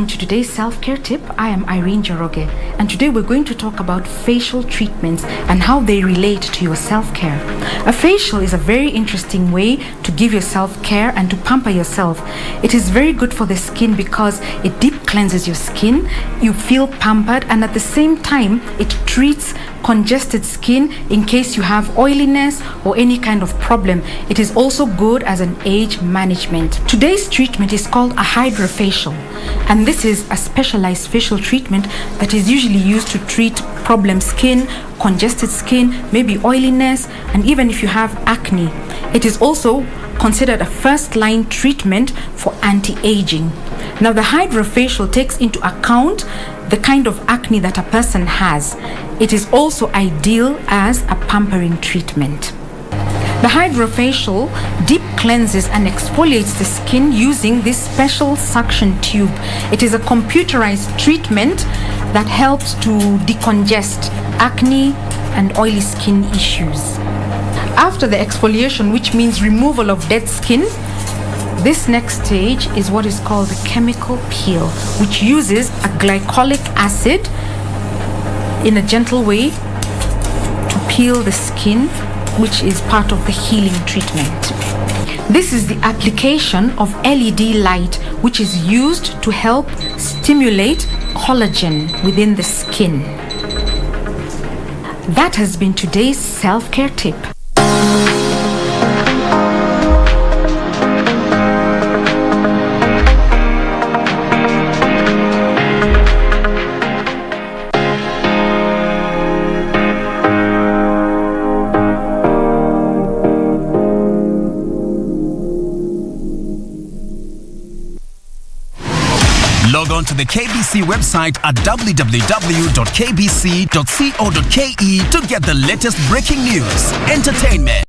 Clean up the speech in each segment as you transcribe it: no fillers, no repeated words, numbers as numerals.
welcome to today's self-care tip. I am Irene Joroge, and today we're going to talk about facial treatments and how they relate to your self-care. A facial is a very interesting way to give yourself care and to pamper yourself. It is very good for the skin because it deep cleanses your skin, you feel pampered, and at the same time it treats congested skin in case you have oiliness or any kind of problem. It is also good as an age management. Today's treatment is called a hydrofacial, and this is a specialized facial treatment that is usually used to treat problem skin, congested skin, maybe oiliness, and even if you have acne. It is also considered a first-line treatment for anti-aging. Now, the hydrofacial takes into account the kind of acne that a person has. It is also ideal as a pampering treatment. The hydrofacial deep cleanses and exfoliates the skin using this special suction tube. It is a computerized treatment that helps to decongest acne and oily skin issues. After the exfoliation, which means removal of dead skin, this next stage is what is called the chemical peel, which uses a glycolic acid in a gentle way to peel the skin, which is part of the healing treatment. This is the application of LED light, which is used to help stimulate collagen within the skin. That has been today's self-care tip. Log on to the KBC website at www.kbc.co.ke to get the latest breaking news, entertainment,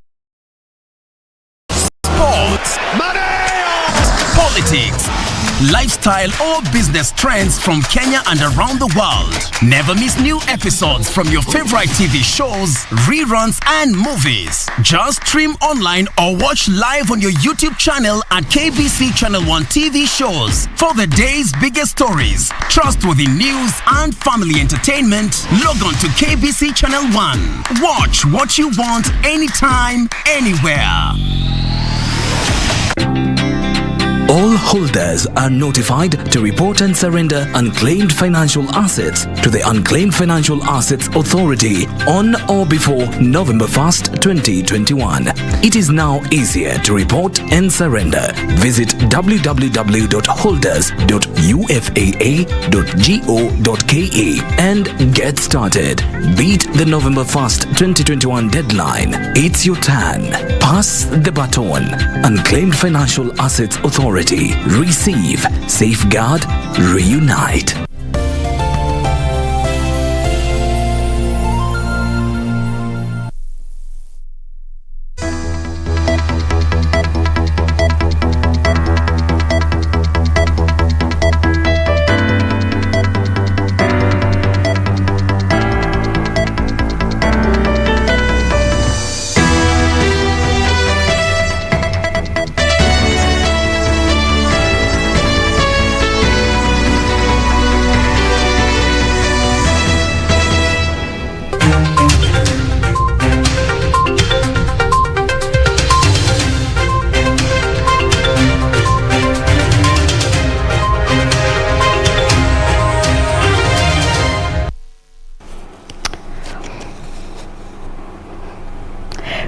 sports, politics, lifestyle or business trends from Kenya and around the world. Never miss new episodes from your favorite TV shows, reruns and movies. Just stream online or watch live on your YouTube channel at KBC Channel 1 TV shows. For the day's biggest stories, trustworthy news and family entertainment, log on to KBC Channel 1. Watch what you want anytime, anywhere. All holders are notified to report and surrender unclaimed financial assets to the Unclaimed Financial Assets Authority on or before November 1st, 2021. It is now easier to report and surrender. Visit www.holders.ufaa.go.ke and get started. Beat the November 1st, 2021 deadline. It's your turn. Pass the baton. Unclaimed Financial Assets Authority. Receive, safeguard, reunite.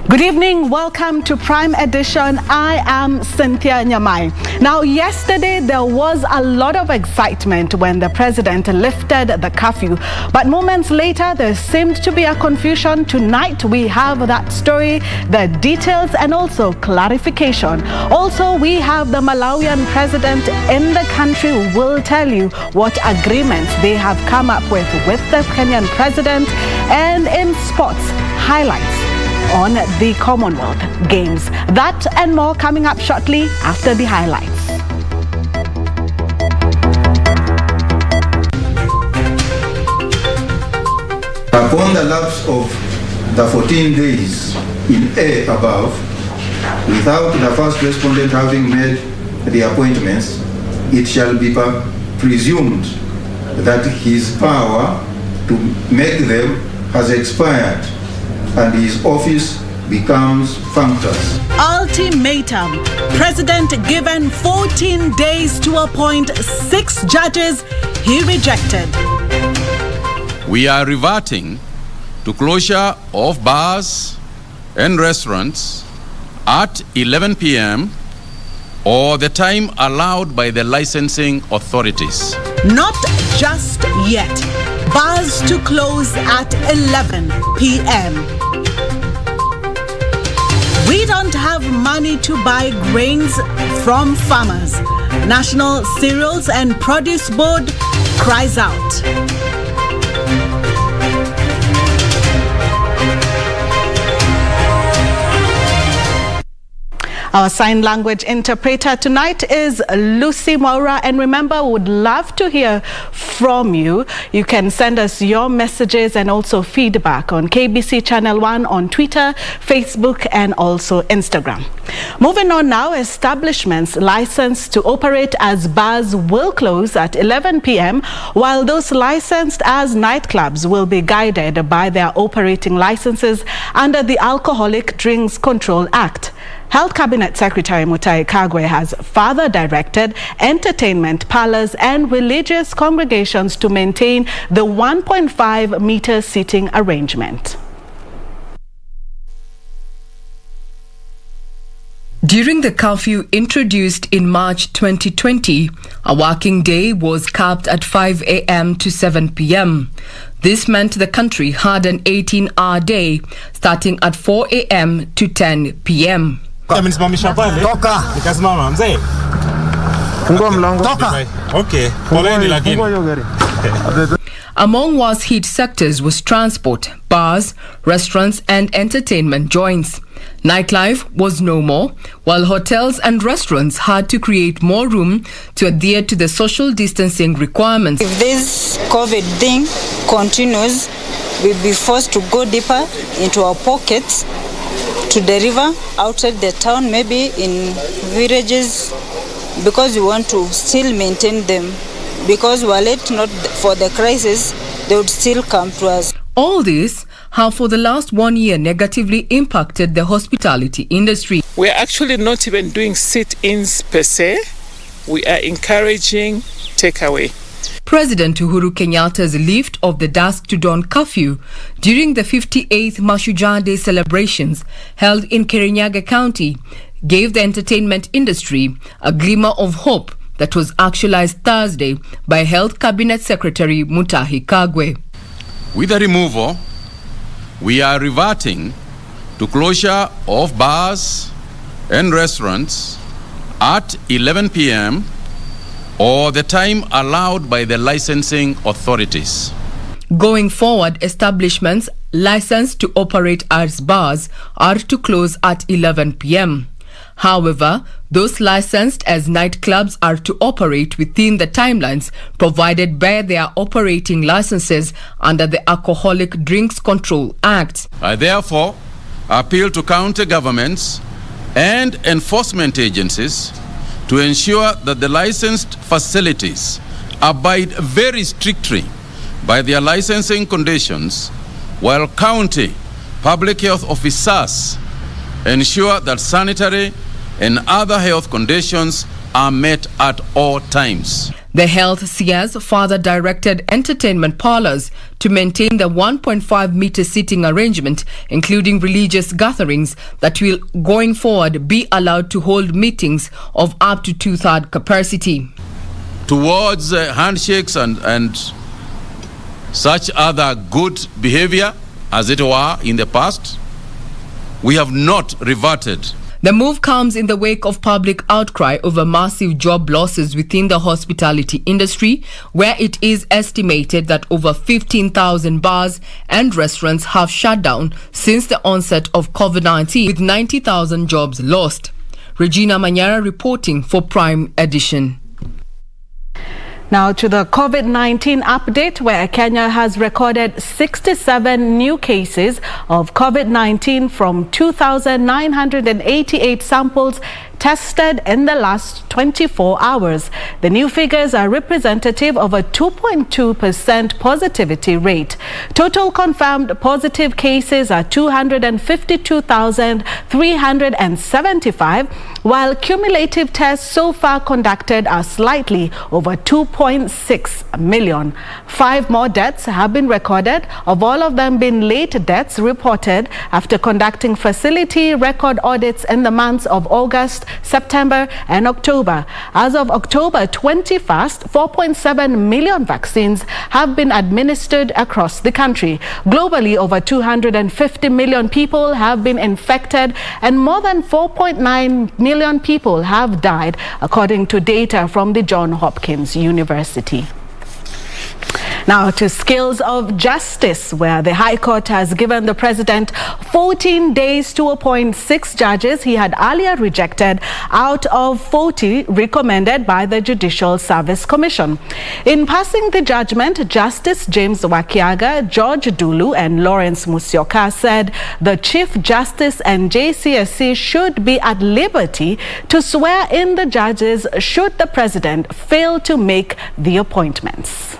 Good evening, welcome to Prime Edition. I am Cynthia Nyamai. Now, yesterday there was a lot of excitement when the president lifted the curfew, but moments later there seemed to be a confusion. Tonight we have that story, the details, and also clarification. Also, we have the Malawian president in the country who will tell you what agreements they have come up with the Kenyan president, and in sports, highlights on the Commonwealth Games. That and more coming up shortly after the highlights. Upon the lapse of the 14 days in A above, without the first respondent having made the appointments, it shall be presumed that his power to make them has expired and his office becomes functus. Ultimatum. President given 14 days to appoint 6 judges he rejected. We are reverting to closure of bars and restaurants at 11 p.m. or the time allowed by the licensing authorities. Not just yet. Bars to close at 11 p.m. We don't have money to buy grains from farmers. National Cereals and Produce Board cries out. Our sign language interpreter tonight is Lucy Maura, and remember, we would love to hear from you. You can send us your messages and also feedback on KBC Channel 1 on Twitter, Facebook, and also Instagram. Moving on now, establishments licensed to operate as bars will close at 11 p.m., while those licensed as nightclubs will be guided by their operating licenses under the Alcoholic Drinks Control Act. Health Cabinet Secretary Mutahi Kagwe has further directed entertainment parlors and religious congregations to maintain the 1.5-meter seating arrangement. During the curfew introduced in March 2020, a working day was capped at 5 a.m. to 7 p.m. This meant the country had an 18-hour day starting at 4 a.m. to 10 p.m. Amenisimamisha pale. Toka. Nikasimama mzee. Fungua mlango. Toka. Okay. Poleni lakini. Fungua hiyo gari. Among worst hit sectors was transport, bars, restaurants and entertainment joints. Nightlife was no more, while hotels and restaurants had to create more room to adhere to the social distancing requirements. If this COVID thing continues, we'll be forced to go deeper into our pockets to deliver outside the town, maybe in villages, because we want to still maintain them. Because were it not for the crisis, they would still come to us. All this have for the last 1 year negatively impacted the hospitality industry. We're actually not even doing sit-ins per se. We are encouraging takeaway. President Uhuru Kenyatta's lift of the dusk to dawn curfew during the 58th Mashujaa Day celebrations held in Kirinyaga County gave the entertainment industry a glimmer of hope that was actualized Thursday by Health Cabinet Secretary Mutahi Kagwe. With the removal, we are reverting to closure of bars and restaurants at 11 p.m. or the time allowed by the licensing authorities. Going forward, establishments licensed to operate as bars are to close at 11 p.m. However, those licensed as nightclubs are to operate within the timelines provided by their operating licenses under the Alcoholic Drinks Control Act. I therefore appeal to county governments and enforcement agencies to ensure that the licensed facilities abide very strictly by their licensing conditions, while county public health officers ensure that sanitary and other health conditions are met at all times. The health CS further directed entertainment parlors to maintain the 1.5-meter seating arrangement, including religious gatherings that will, going forward, be allowed to hold meetings of up to 2/3 capacity. Towards handshakes and such other good behavior, as it were, in the past, we have not reverted. The move comes in the wake of public outcry over massive job losses within the hospitality industry, where it is estimated that over 15,000 bars and restaurants have shut down since the onset of COVID-19, with 90,000 jobs lost. Regina Manyara reporting for Prime Edition. Now to the COVID-19 update, where Kenya has recorded 67 new cases of COVID-19 from 2,988 samples tested in the last 24 hours. The new figures are representative of a 2.2% positivity rate. Total confirmed positive cases are 252,375, while cumulative tests so far conducted are slightly over 2.6 million. 5 more deaths have been recorded, of all of them being late deaths reported after conducting facility record audits in the months of August, September and October. As of October 21st, 4.7 million vaccines have been administered across the country. Globally, over 250 million people have been infected and more than 4.9 million people have died, according to data from the Johns Hopkins University. Now to skills of justice, where the High Court has given the President 14 days to appoint 6 judges he had earlier rejected out of 40 recommended by the Judicial Service Commission. In passing the judgment, Justice James Wakiaga, George Dulu and Lawrence Musyoka said the Chief Justice and JCSC should be at liberty to swear in the judges should the President fail to make the appointments.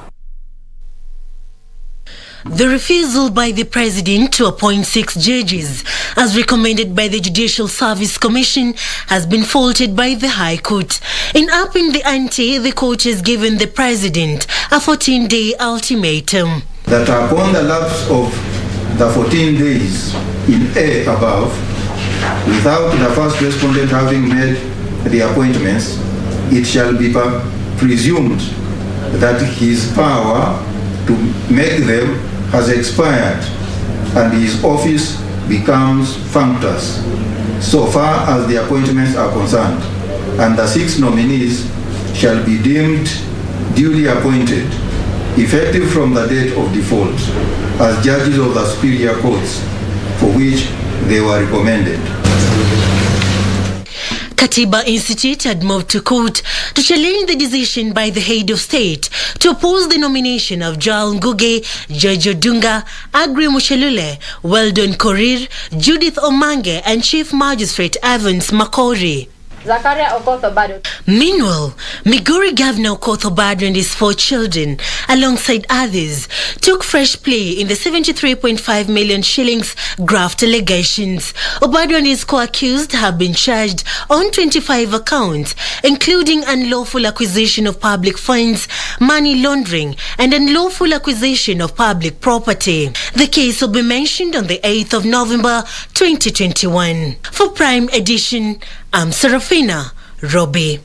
The refusal by the President to appoint 6 judges, as recommended by the Judicial Service Commission, has been faulted by the High Court. In upping the ante, the court has given the President a 14-day ultimatum. That upon the lapse of the 14 days in A above, without the first respondent having made the appointments, it shall be presumed that his power to make them has expired and his office becomes functus so far as the appointments are concerned, and the 6 nominees shall be deemed duly appointed, effective from the date of default, as judges of the superior courts for which they were recommended. Katiba Institute had moved to court to challenge the decision by the head of state to oppose the nomination of Joel Ngugi, Jojo Dunga, Agri Mushelule, Weldon Korir, Judith Omange and Chief Magistrate Evans Makori. Meanwhile, Migori Governor Okoth Obado and his 4 children, alongside others, took fresh play in the 73.5 million shillings graft allegations. Obado and his co-accused have been charged on 25 accounts, including unlawful acquisition of public funds, money laundering, and unlawful acquisition of public property. The case will be mentioned on the 8th of November 2021. For Prime Edition, I'm Serafina Robi.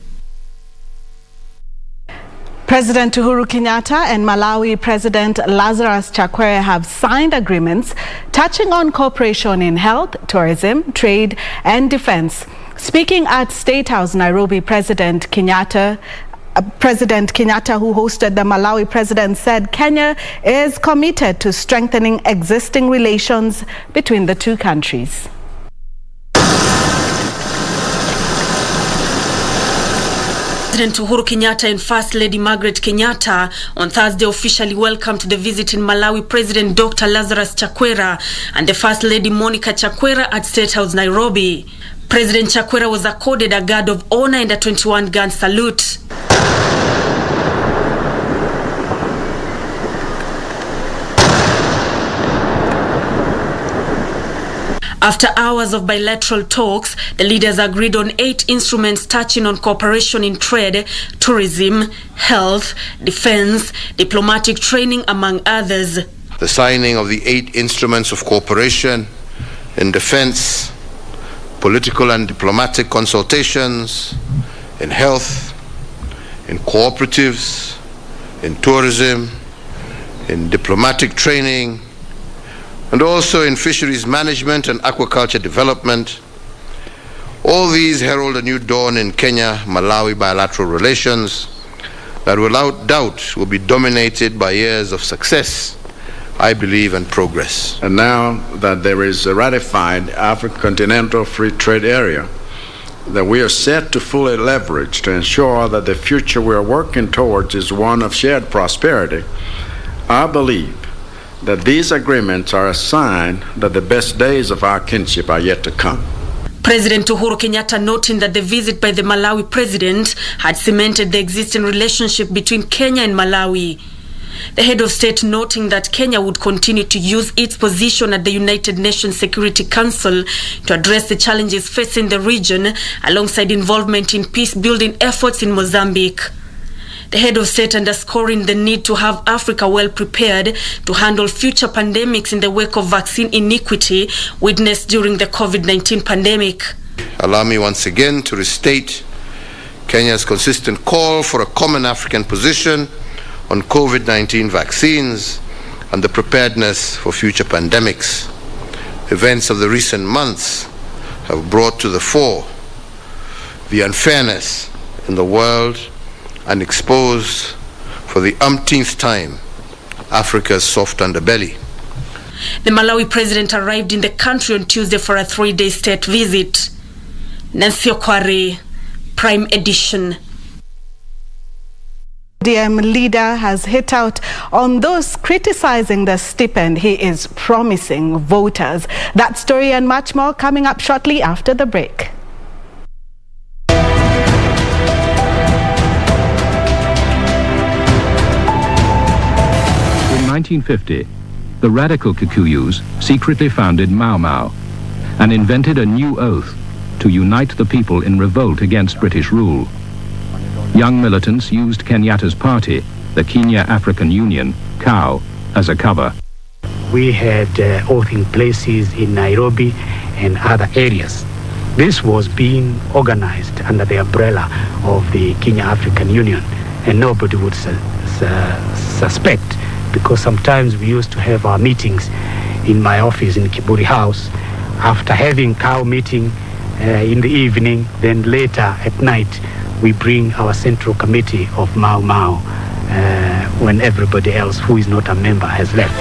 President Uhuru Kenyatta and Malawi President Lazarus Chakwera have signed agreements touching on cooperation in health, tourism, trade and defense. Speaking at State House, Nairobi, President Kenyatta, who hosted the Malawi president, said Kenya is committed to strengthening existing relations between the two countries. President Uhuru Kenyatta and First Lady Margaret Kenyatta on Thursday officially welcomed to the visit in Malawi President Dr. Lazarus Chakwera and the First Lady Monica Chakwera at State House, Nairobi. President Chakwera was accorded a guard of honor and a 21-gun salute. After hours of bilateral talks, the leaders agreed on 8 instruments touching on cooperation in trade, tourism, health, defense, diplomatic training, among others. The signing of the 8 instruments of cooperation in defense, political and diplomatic consultations, in health, in cooperatives, in tourism, in diplomatic training, and also in fisheries management and aquaculture development. All these herald a new dawn in Kenya-Malawi bilateral relations that without doubt will be dominated by years of success, I believe, and progress. And now that there is a ratified African Continental Free Trade Area, that we are set to fully leverage to ensure that the future we are working towards is one of shared prosperity, I believe that these agreements are a sign that the best days of our kinship are yet to come. President Uhuru Kenyatta noting that the visit by the Malawi president had cemented the existing relationship between Kenya and Malawi. The head of state noting that Kenya would continue to use its position at the United Nations Security Council to address the challenges facing the region alongside involvement in peace-building efforts in Mozambique. The head of state underscoring the need to have Africa well prepared to handle future pandemics in the wake of vaccine inequity witnessed during the COVID-19 pandemic. Allow me once again to restate Kenya's consistent call for a common African position on COVID-19 vaccines and the preparedness for future pandemics. Events of the recent months have brought to the fore the unfairness in the world and exposed for the umpteenth time Africa's soft underbelly. The Malawi president arrived in the country on Tuesday for a 3-day state visit. Nancy Okware, Prime Edition. DM leader has hit out on those criticizing the stipend he is promising voters. That story and much more coming up shortly after the break. In 1950, the radical Kikuyus secretly founded Mau Mau and invented a new oath to unite the people in revolt against British rule. Young militants used Kenyatta's party, the Kenya African Union, KAU, as a cover. We had oathing places in Nairobi and other areas. This was being organized under the umbrella of the Kenya African Union, and nobody would suspect, because sometimes we used to have our meetings in my office in Kiburi House. After having KAU meeting in the evening, then later at night, we bring our central committee of Mau Mau when everybody else who is not a member has left.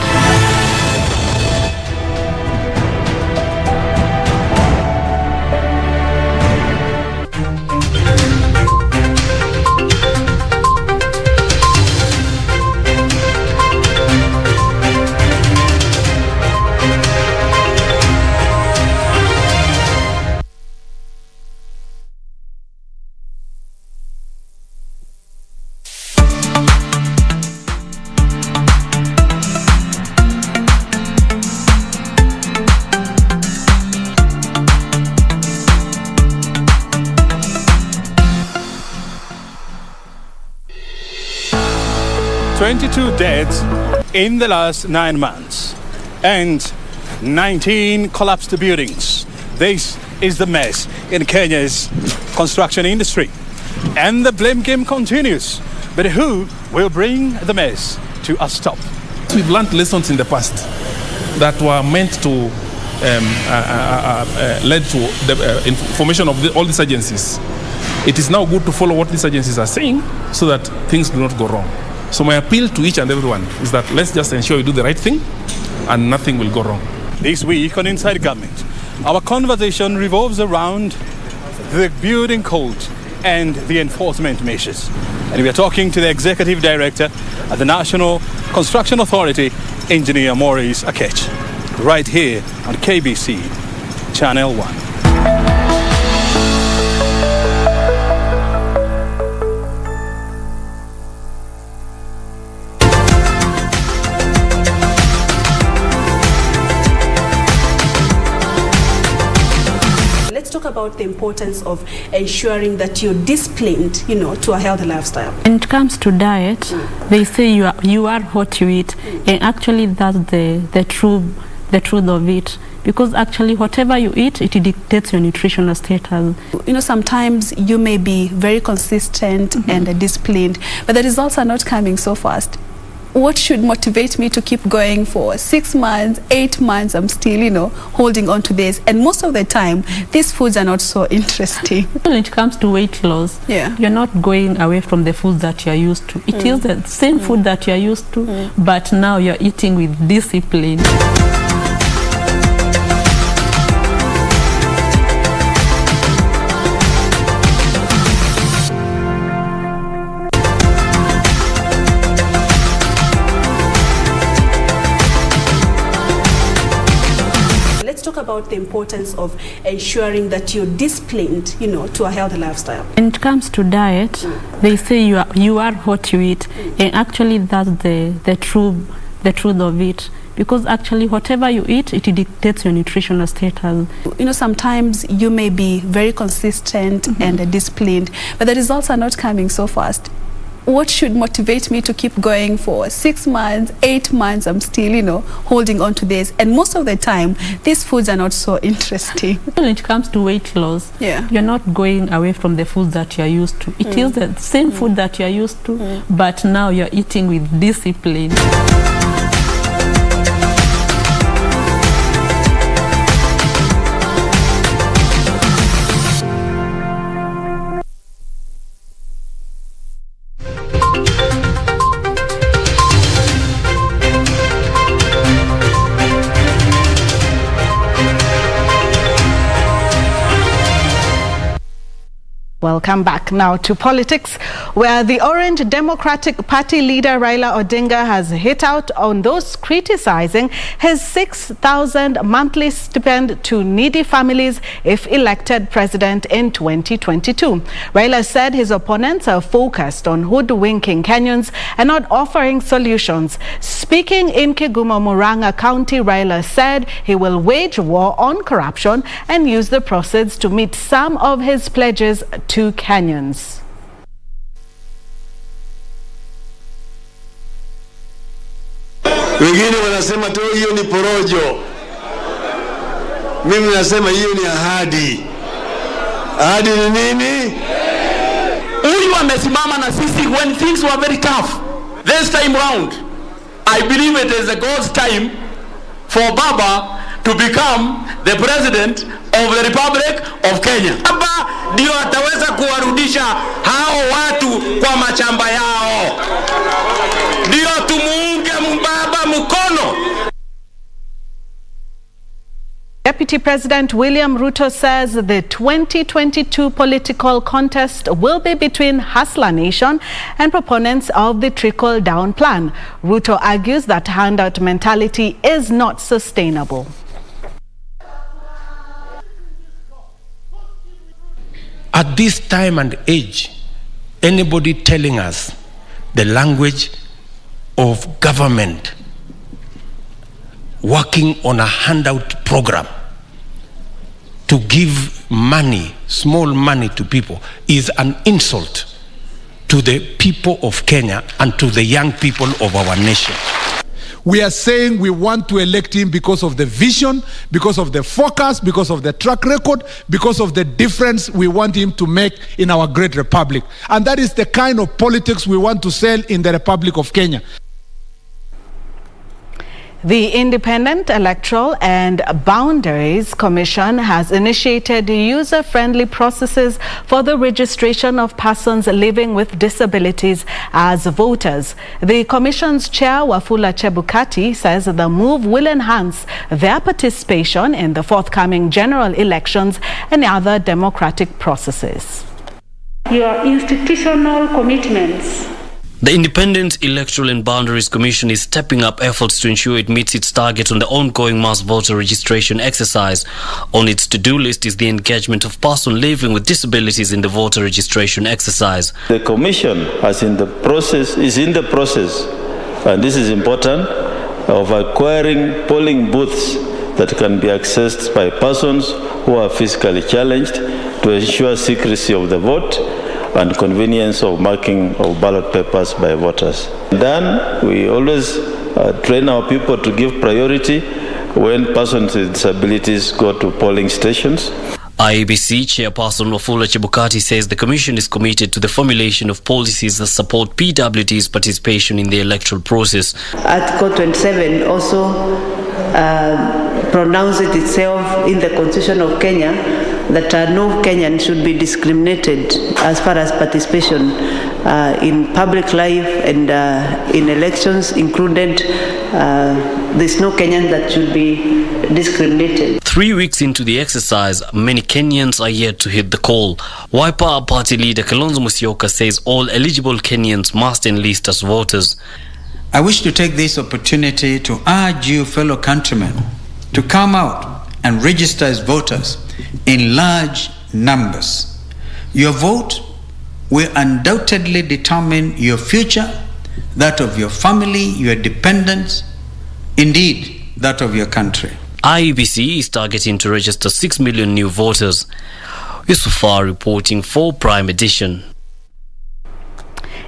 22 deaths in the last 9 months and 19 collapsed buildings. This is the mess in Kenya's construction industry. And the blame game continues. But who will bring the mess to a stop? We've learned lessons in the past that were meant to lead to the formation of all these agencies. It is now good to follow what these agencies are saying so that things do not go wrong. So my appeal to each and everyone is that let's just ensure we do the right thing and nothing will go wrong. This week on Inside Government, our conversation revolves around the building code and the enforcement measures. And we are talking to the Executive Director at the National Construction Authority, Engineer Maurice Akech, right here on KBC Channel 1. About the importance of ensuring that you're disciplined, to a healthy lifestyle. When it comes to diet, they say you are what you eat, and actually that's the truth of it. Because actually whatever you eat, it dictates your nutritional status. Sometimes you may be very consistent and disciplined, but the results are not coming so fast. What should motivate me to keep going for 6 months, 8 months? I'm still, holding on to this. And most of the time, these foods are not so interesting. When it comes to weight loss, you're not going away from the foods that you're used to. It is the same food that you're used to, but now you're eating with discipline. about the importance of ensuring that you're disciplined, to a healthy lifestyle? When it comes to diet, they say you are what you eat, and actually that's the truth of it. Because actually whatever you eat, it dictates your nutritional status. Sometimes you may be very consistent and disciplined, but the results are not coming so fast. What should motivate me to keep going for 6 months, 8 months? I'm still, holding on to this. And most of the time, these foods are not so interesting. When it comes to weight loss, you're not going away from the food that you're used to. It is the same food that you're used to, but now you're eating with discipline. Welcome back now to politics, where the Orange Democratic Party leader Raila Odinga has hit out on those criticizing his 6,000 monthly stipend to needy families if elected president in 2022. Raila said his opponents are focused on hoodwinking Kenyans and not offering solutions. Speaking in Kigumo, Murang'a County, Raila said he will wage war on corruption and use the proceeds to meet some of his pledges to Kenyans. Wengine wanasema tu hiyo ni porojo. Mimi nasema hiyo ni ahadi. Ahadi ni nini? Huyu amesimama na sisi when things were very tough. This time round, I believe it is a God's time for Baba to become the president of the Republic of Kenya. Baba ndio ataweza kuwarudisha hao watu kwa machamba yao. Ndio tumuunge Baba mkono. Deputy President William Ruto says the 2022 political contest will be between Hustler Nation and proponents of the trickle-down plan. Ruto argues that handout mentality is not sustainable. At this time and age, anybody telling us the language of government working on a handout program to give money, small money to people, is an insult to the people of Kenya and to the young people of our nation. We are saying we want to elect him because of the vision, because of the focus, because of the track record, because of the difference we want him to make in our great republic. And that is the kind of politics we want to sell in the Republic of Kenya. The Independent Electoral and Boundaries Commission has initiated user-friendly processes for the registration of persons living with disabilities as voters. The Commission's chair, Wafula Chebukati, says the move will enhance their participation in the forthcoming general elections and other democratic processes. Your institutional commitments. The Independent Electoral and Boundaries Commission is stepping up efforts to ensure it meets its target on the ongoing mass voter registration exercise. On its to-do list is the engagement of persons living with disabilities in the voter registration exercise. The Commission is in the process, and this is important, of acquiring polling booths that can be accessed by persons who are physically challenged to ensure secrecy of the vote and convenience of marking of ballot papers by voters. Then we always train our people to give priority when persons with disabilities go to polling stations. IEBC Chairperson Wafula Chebukati says the Commission is committed to the formulation of policies that support PWD's participation in the electoral process. Article 27 also pronounced itself in the Constitution of Kenya that no Kenyan should be discriminated as far as participation in public life and in elections included. There's no Kenyan that should be discriminated. 3 weeks into the exercise, many Kenyans are yet to hit the call. Wiper Party leader Kalonzo Musyoka says all eligible Kenyans must enlist as voters. I wish to take this opportunity to urge you fellow countrymen to come out and register as voters in large numbers. Your vote will undoubtedly determine your future, that of your family, your dependents, indeed, that of your country. IEBC is targeting to register 6 million new voters. Yusufar reporting for Prime Edition.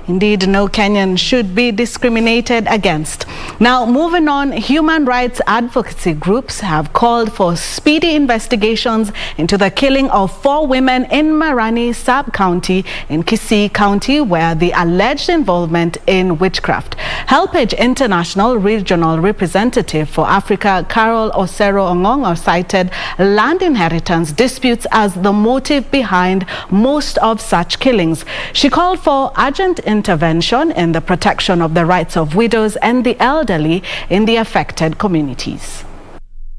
Indeed, no Kenyan should be discriminated against. Now, moving on, human rights advocacy groups have called for speedy investigations into the killing of 4 women in Marani sub-county in Kisii County, where the alleged involvement in witchcraft. Helpage International Regional Representative for Africa, Carol Osero Ongongo, cited land inheritance disputes as the motive behind most of such killings. She called for urgent intervention in the protection of the rights of widows and the elderly in the affected communities.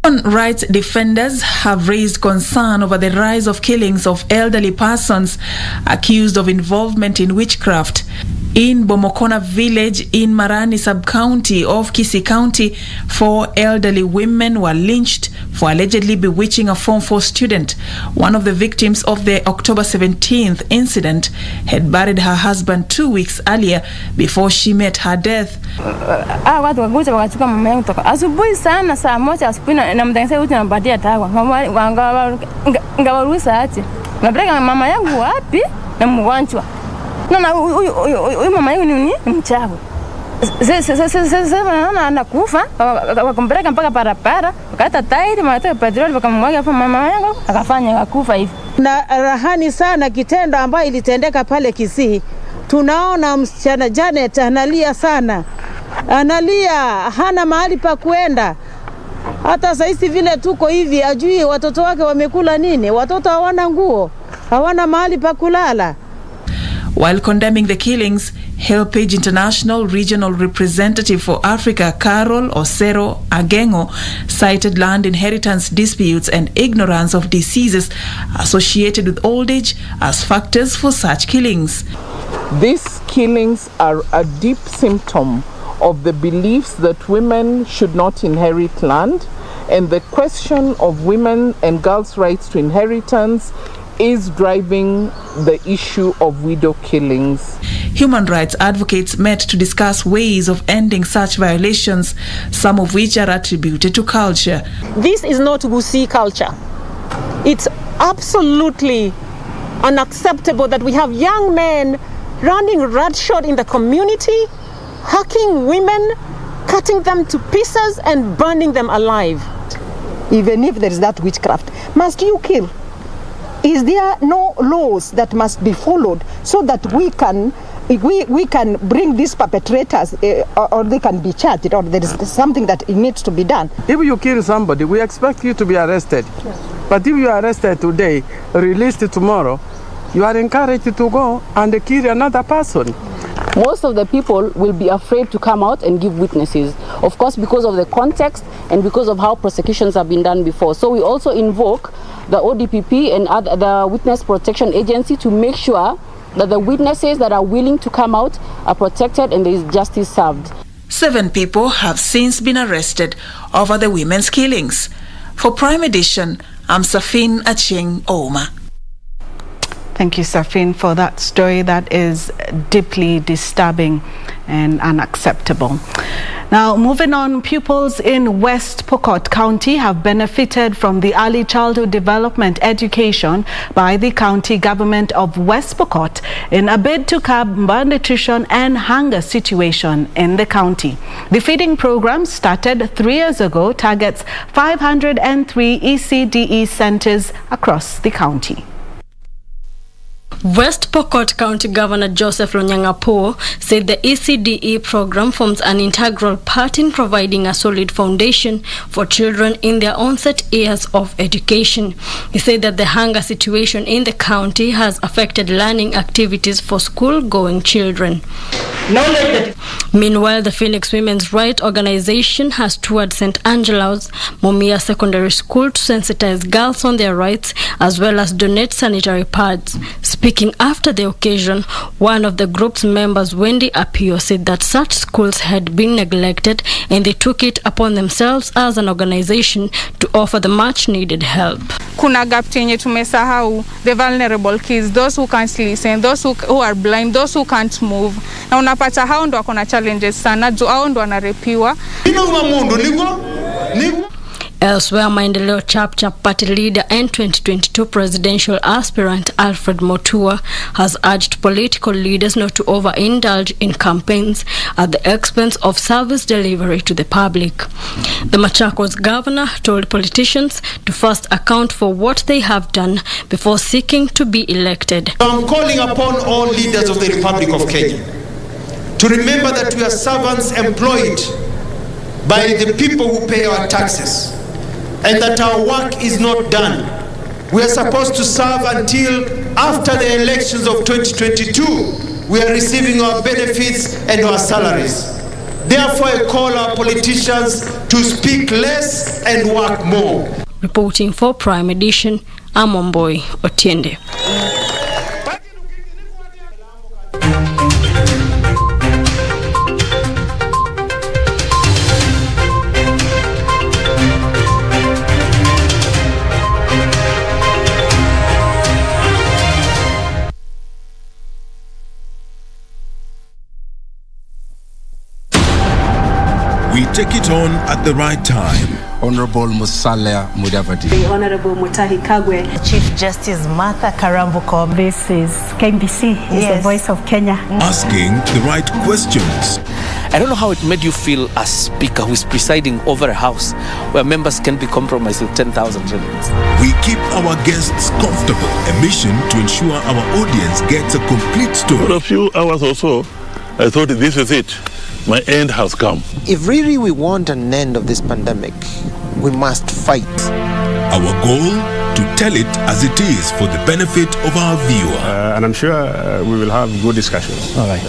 Human rights defenders have raised concern over the rise of killings of elderly persons accused of involvement in witchcraft. In Bomokona village in Marani sub-county of Kisii County, 4 elderly women were lynched for allegedly bewitching a Form 4 student. One of the victims of the October 17th incident had buried her husband 2 weeks earlier before she met her death. Watu wakuja wakachukua mama yangu toka asubuhi sana, saa moja asubuhi na mtangazaji wote nampatia tawa ngawaruhusa aje napeleka mama yangu wapi na mgonjwa na huyu mama yangu ni mchawi. Sasa naona anakufa, wakampeleka mpaka barabara, wakata tairi mata petroli wakamwaga hapo, mama yangu akafanya akufa hivi. Na rahani sana kitendo ambayo ilitendeka pale Kisii. Tunaona msichana Janet analia sana. Analia, hana mahali pa kuenda. Hata sasa vile tuko hivi, ajui watoto wake wamekula nini. Watoto hawana nguo, hawana mahali pa kulala. While condemning the killings, Helpage International Regional Representative for Africa, Carol Osero Agengo, cited land inheritance disputes and ignorance of diseases associated with old age as factors for such killings. These killings are a deep symptom of the beliefs that women should not inherit land, and the question of women and girls' rights to inheritance is driving the issue of widow killings. Human rights advocates met to discuss ways of ending such violations, some of which are attributed to culture. This is not Gusii culture. It's absolutely unacceptable that we have young men running roughshod in the community, hacking women, cutting them to pieces and burning them alive. Even if there is that witchcraft, must you kill? Is there no laws that must be followed so that we can bring these perpetrators or they can be charged, or there is something that needs to be done? If you kill somebody, we expect you to be arrested. Yes. But if you are arrested today, released tomorrow, you are encouraged to go and kill another person. Most of the people will be afraid to come out and give witnesses, of course, because of the context and because of how prosecutions have been done before. So we also invoke the ODPP and the Witness Protection Agency to make sure that the witnesses that are willing to come out are protected and there is justice served. 7 people have since been arrested over the women's killings. For Prime Edition, I'm Safin Acheng Oma. Thank you, Safin, for that story that is deeply disturbing and unacceptable. Now, moving on, pupils in West Pokot County have benefited from the early childhood development education by the county government of West Pokot in a bid to curb malnutrition and hunger situation in the county. The feeding program, started 3 years ago, targets 503 ECDE centers across the county. West Pokot County Governor Joseph Lonyangapo said the ECDE program forms an integral part in providing a solid foundation for children in their onset years of education. He said that the hunger situation in the county has affected learning activities for school-going children. Meanwhile, the Phoenix Women's Rights Organization has toured St. Angela's Mumia Secondary School to sensitize girls on their rights as well as donate sanitary pads. Speaking after the occasion, one of the group's members, Wendy Apio, said that such schools had been neglected and they took it upon themselves as an organization to to offer the much needed help. Kuna gap yenye tumesahau, the vulnerable kids, those who can't listen, those who are blind, those who can't move. Na unapata hao ndo wako na challenges sana, juu hao ndo wanarepiwa. Elsewhere, Maendeleo Chap party leader and 2022 presidential aspirant Alfred Mutua has urged political leaders not to overindulge in campaigns at the expense of service delivery to the public. The Machakos governor told politicians to first account for what they have done before seeking to be elected. I'm calling upon all leaders of the Republic of Kenya to remember that we are servants employed by the people who pay our taxes, and that our work is not done. We are supposed to serve until after the elections of 2022. We are receiving our benefits and our salaries. Therefore, I call our politicians to speak less and work more. Reporting for Prime Edition, I'm Omboy Otiende. We take it on at the right time. Honorable Musalia Mudavadi. The Honorable Mutahi Kagwe. Chief Justice Martha Karambuko. This is KBC, the voice of Kenya. Asking the right questions. I don't know how it made you feel as speaker who is presiding over a house where members can be compromised with 10,000 shillings. We keep our guests comfortable. A mission to ensure our audience gets a complete story. For a few hours or so, I thought this is it. My end has come. If really we want an end of this pandemic, we must fight. Our goal, to tell it as it is for the benefit of our viewer. And I'm sure we will have good discussions. All right.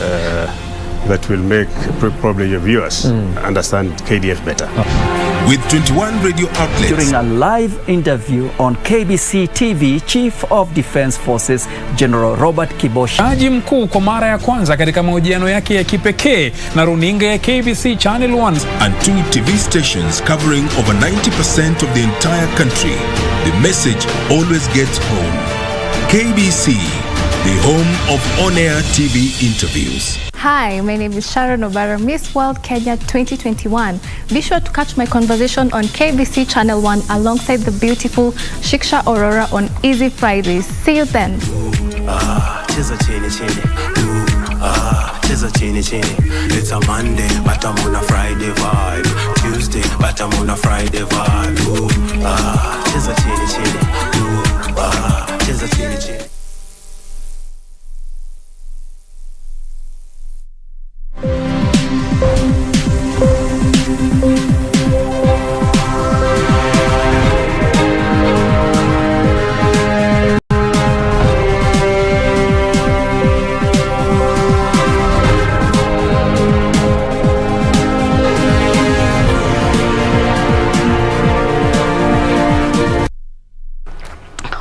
That will make probably your viewers understand KDF better. With 21 radio outlets. During a live interview on KBC TV, Chief of Defense Forces General Robert Kibosha. Jaji mkuu kwa mara ya kwanza katika mahojiano yake ya kipekee na runinga ya KBC Channel 1. And 2 TV stations covering over 90% of the entire country. The message always gets home. KBC, the home of on-air TV interviews. Hi, my name is Sharon Obara, Miss World Kenya 2021. Be sure to catch my conversation on KBC Channel 1 alongside the beautiful Shiksha Aurora on Easy Fridays. See you then. It's a Monday, but I'm on a Friday vibe. Tuesday, but I'm on a Friday vibe.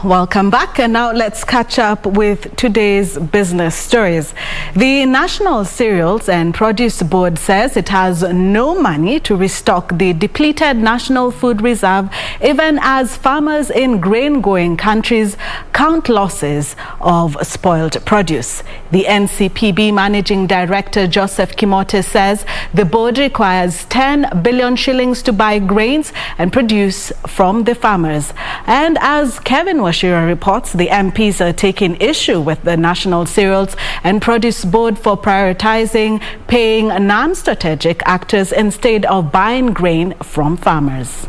Welcome back, and now let's catch up with today's business stories. The National Cereals and Produce Board says it has no money to restock the depleted National Food Reserve, even as farmers in grain-growing countries count losses of spoiled produce. The NCPB Managing Director Joseph Kimote says the board requires 10 billion shillings to buy grains and produce from the farmers. And as Kevin Washira reports, the MPs are taking issue with the National Cereals and Produce Board for prioritizing paying non-strategic actors instead of buying grain from farmers.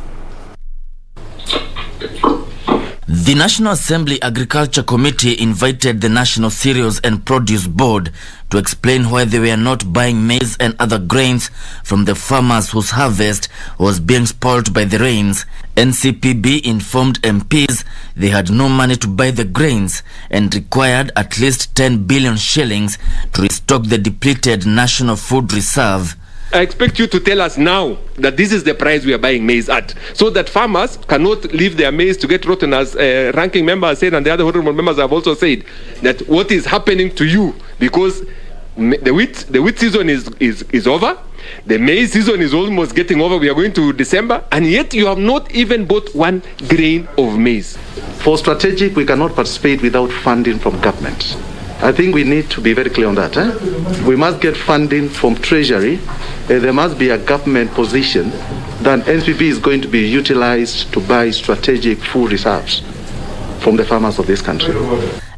The National Assembly Agriculture Committee invited the National Cereals and Produce Board to explain why they were not buying maize and other grains from the farmers whose harvest was being spoiled by the rains. NCPB informed MPs they had no money to buy the grains and required at least 10 billion shillings to restock the depleted National Food Reserve. I expect you to tell us now that this is the price we are buying maize at, so that farmers cannot leave their maize to get rotten, as ranking member has said, and the other honorable members have also said, that what is happening to you, because The wheat season is over. The maize season is almost getting over. We are going to December, and yet you have not even bought one grain of maize. For strategic, we cannot participate without funding from government. I think we need to be very clear on that. We must get funding from Treasury. There must be a government position that NPP is going to be utilized to buy strategic food reserves from the farmers of this country.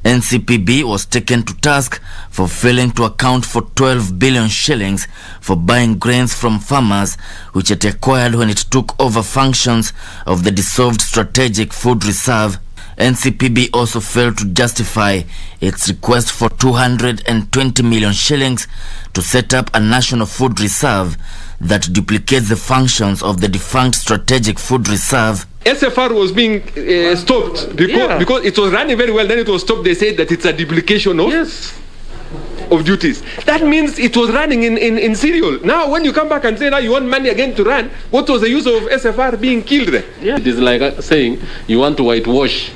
NCPB was taken to task for failing to account for 12 billion shillings for buying grains from farmers, which it acquired when it took over functions of the dissolved Strategic Food Reserve. NCPB also failed to justify its request for 220 million shillings to set up a national food reserve that duplicates the functions of the defunct Strategic Food Reserve. SFR was being stopped because it was running very well. Then it was stopped. They said that it's a duplication of duties. That means it was running in serial. Now, when you come back and say now you want money again to run, what was the use of SFR being killed there? Yeah. It is like saying you want to whitewash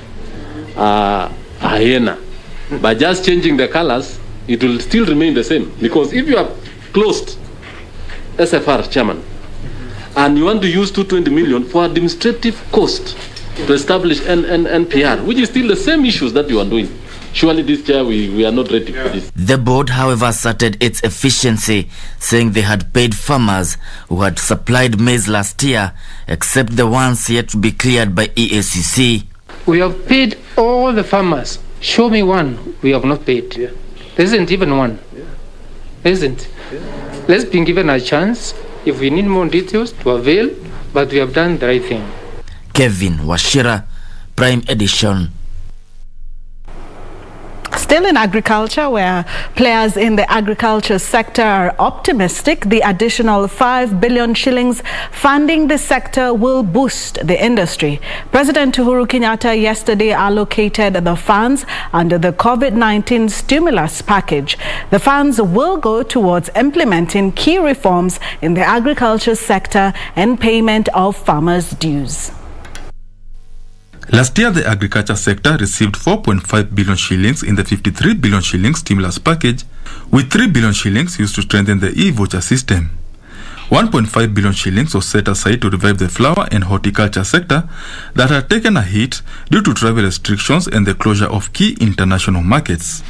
a hyena. By just changing the colors, it will still remain the same. Because if you have closed SFR chairman, and you want to use 220 million for administrative cost to establish NPR, which is still the same issues that you are doing. Surely this year we are not ready for this. The board, however, asserted its efficiency, saying they had paid farmers who had supplied maize last year, except the ones yet to be cleared by EACC. We have paid all the farmers. Show me one we have not paid. There isn't even one. There isn't. Let's be given a chance. If we need more details, to avail, but we have done the right thing. Kevin Washira, Prime Edition. Still in agriculture, where players in the agriculture sector are optimistic, the additional 5 billion shillings funding the sector will boost the industry. President Uhuru Kenyatta yesterday allocated the funds under the COVID-19 stimulus package. The funds will go towards implementing key reforms in the agriculture sector and payment of farmers' dues. Last year, the agriculture sector received 4.5 billion shillings in the 53 billion shillings stimulus package, with 3 billion shillings used to strengthen the e-voucher system. 1.5 billion shillings was set aside to revive the flower and horticulture sector that had taken a hit due to travel restrictions and the closure of key international markets.